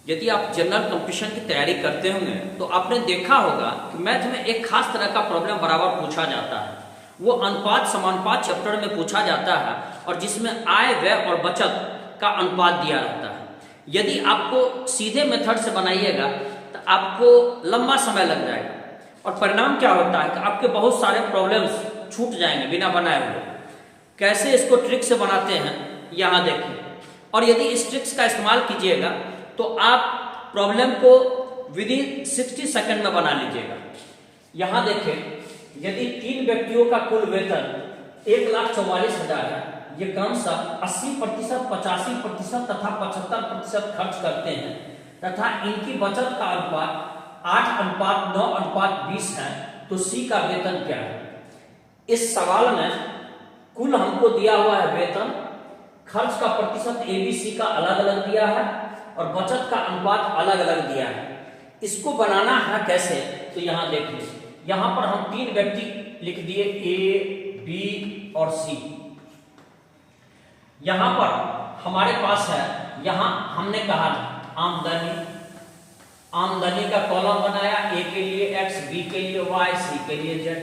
यदि आप general competition की तैयारी करते होंगे तो आपने देखा होगा कि मैथ में एक खास तरह का प्रॉब्लम बराबर पूछा जाता है। वो अनुपात समानुपात चैप्टर में पूछा जाता है और जिसमें आय व्यय और बचत का अनुपात दिया रहता है। यदि आपको सीधे मेथड से बनाइएगा तो आपको लंबा समय लग जाएगा और परिणाम क्या होता है कि आपके बहुत सारे प्रॉब्लम्स छूट जाएंगे बिना बनाए हुए। कैसे इसको ट्रिक से बनाते हैं यहाँ देखिए, और यदि इस ट्रिक्स का इस्तेमाल कीजिएगा तो आप प्रॉब्लम को विदिन 60 सेकंड में बना लीजिएगा। यहाँ देखें, यदि 3 व्यक्तियों का कुल वेतन 1,44,000 है, ये क्रमशः 80%, 85% तथा 75% खर्च करते हैं तथा इनकी बचत का अनुपात 8:9:20 है, तो सी का वेतन क्या है? इस सवाल में कुल हमको दिया हुआ है वेतन, खर्च का प्रतिशत एबीसी का अलग अलग दिया है और बचत का अनुपात अलग अलग दिया है। इसको बनाना है कैसे, तो यहां देखिए, यहां पर हम 3 व्यक्ति लिख दिए ए, बी और सी। यहां पर हमारे पास है, यहां हमने कहा आमदनी का कॉलम बनाया, ए के लिए एक्स, बी के लिए वाई, सी के लिए जेड।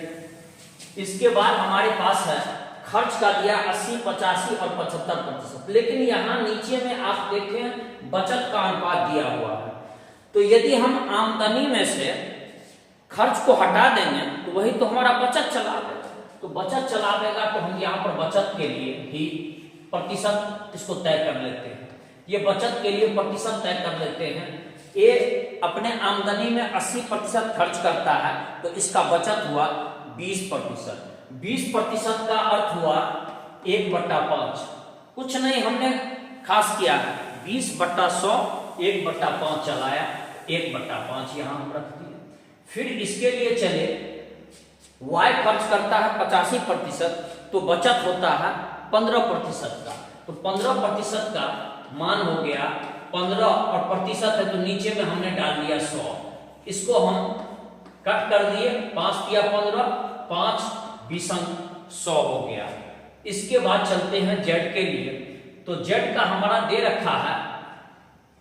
इसके बाद हमारे पास है खर्च का दिया 80, 85 और 75%। लेकिन यहां नीचे में आप देखें बचत का अनुपात दिया हुआ है, तो यदि हम आमदनी में से खर्च को हटा देंगे तो वही तो हमारा बचत चलावेगा। तो बचत चलावेगा तो हम यहाँ पर बचत के लिए ही प्रतिशत इसको तय कर लेते हैं। ये बचत के लिए प्रतिशत तय कर लेते हैं। ए अपने आमदनी में 80% खर्च करता है तो इसका बचत हुआ 20%। 20% का अर्थ हुआ 1/5। कुछ नहीं हमने खास किया है, 20/100 1/5 चलाया, 1/5 यहां हम रख दिए। फिर इसके लिए चले, y खर्च करता है 85%, तो बचत होता है 15% का। तो 15% का मान हो गया 15 और प्रतिशत है तो नीचे में हमने डाल दिया 100। इसको हम कट कर दिए, 5 दिया 15, 5 20 100 हो गया। इसके बाद चलते हैं जेड के लिए, तो जेड का हमारा दे रखा है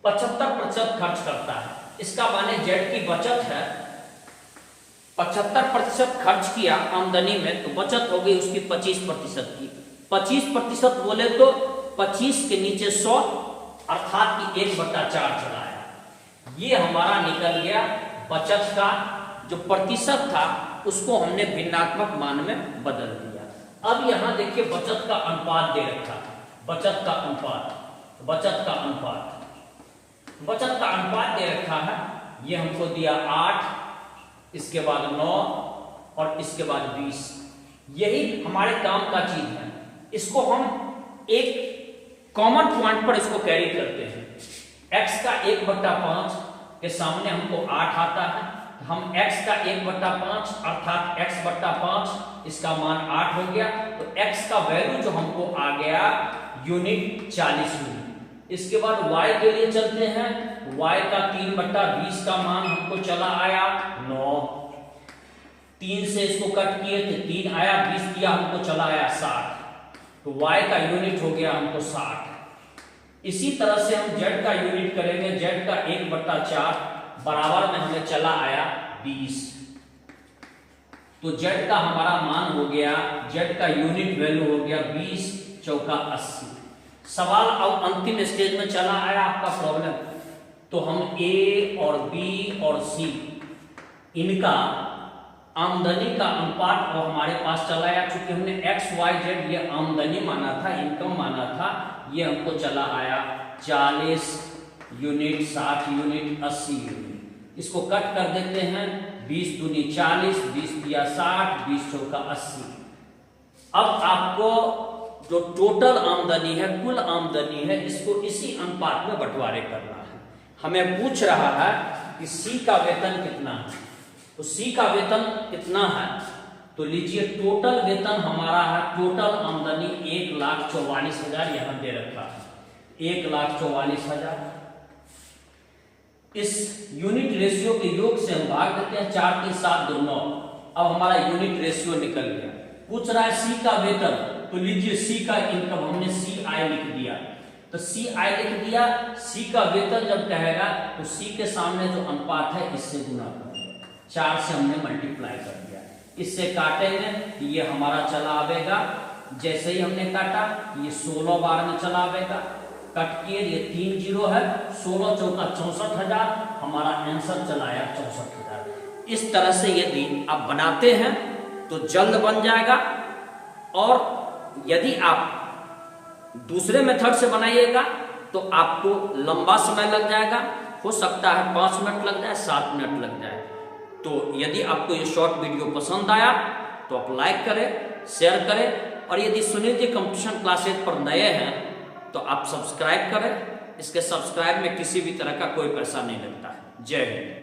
75% खर्च करता है। इसका माने जेड की बचत है 75% खर्च किया आमदनी में, तो बचत हो गई उसकी 25% की। 25% बोले तो 25 के नीचे 100 अर्थात कि 1/4 चलाया। ये हमारा निकल गया बचत का जो प्रतिशत था उसको हमने भिन्नात्मक मान में बदल दिया। अब यहां देखिए बचत का अनुपात दे रखा है, बचत का अनुपात, बचत का अनुपात, बचत का अनुपात दे रखा है। ये हमको दिया 8, इसके बाद 9 और इसके बाद 20। यही हमारे काम का चीज है। इसको हम एक कॉमन पॉइंट पर इसको कैरी करते हैं। x का 1/5 के सामने हमको 8 आता है, हम x का 1/5 अर्थात x/5, इसका मान 8 हो गया। तो x का वैल्यू जो हमको आ गया यूनिट 40 यूनिट। इसके बाद y के लिए चलते हैं, y का 3/20 का मान हमको चला आया 9। 3 से इसको कट किए तो 3 आया, 20 दिया हमको चला आया 60। तो y का यूनिट हो गया हमको 60। इसी तरह से हम z का यूनिट करेंगे, z का 1/4 बराबर में हमें चला आया 20। तो z का हमारा मान हो गया, z का यूनिट वैल्यू हो गया 20 चौका 80। सवाल अब अंतिम स्टेज में चला आया आपका प्रॉब्लम। तो हम a और b और c इनका आमदनी का अनुपात और हमारे पास चला आया। चूंकि हमने x y z ये आमदनी माना था, इनकम माना था, ये हमको चला आया 40 यूनिट, 60 यूनिट, 80 यूनिट। इसको कट कर देते हैं, 20 दूनी 40, 20 दिया 60, 20 चौका 80। अब आपको जो टोटल आमदनी है, कुल आमदनी है, इसको इसी अनुपात में बंटवारे करना है। हमें पूछ रहा है कि सी का वेतन कितना है, तो सी का वेतन कितना है, तो लीजिए टोटल वेतन हमारा है, टोटल आमदनी 1,44,000 यहां दे रखा है, 1,44,000। इस यूनिट रेशियो के योग से हम भाग देते हैं, 4 3 7 2 9। अब हमारा यूनिट रेशियो निकल गया। पूछ रहा है सी का वेतन, तो लीजिए सी का इनकम हमने सी आई लिख दिया। तो सी आई लिख दिया। सी का वेतन जब कहेगा तो सी के सामने जो अनुपात है इससे गुना करेंगे, 4 से हमने मल्टीप्लाई कर दिया। इससे काटेंगे तो ये हमारा चला आवेगा, जैसे ही हमने काटा ये 16 बार में चला आवेगा। कट किए, ये 3 जीरो है, 16 चौका 64,000, हमारा आंसर चला आया 64,000। इस तरह से यदि आप बनाते हैं तो जल्द बन जाएगा। और यदि आप दूसरे मेथड से बनाइएगा तो आपको लंबा समय लग जाएगा, हो सकता है 5 मिनट लग जाए, 7 मिनट लग जाए। तो यदि आपको ये शॉर्ट वीडियो पसंद आया तो आप लाइक करें, शेयर करें, और यदि सुनील जी कंपटीशन क्लासेज पर नए हैं तो आप सब्सक्राइब करें। इसके सब्सक्राइब में किसी भी तरह का कोई पैसा नहीं लगता है। जय हिंद।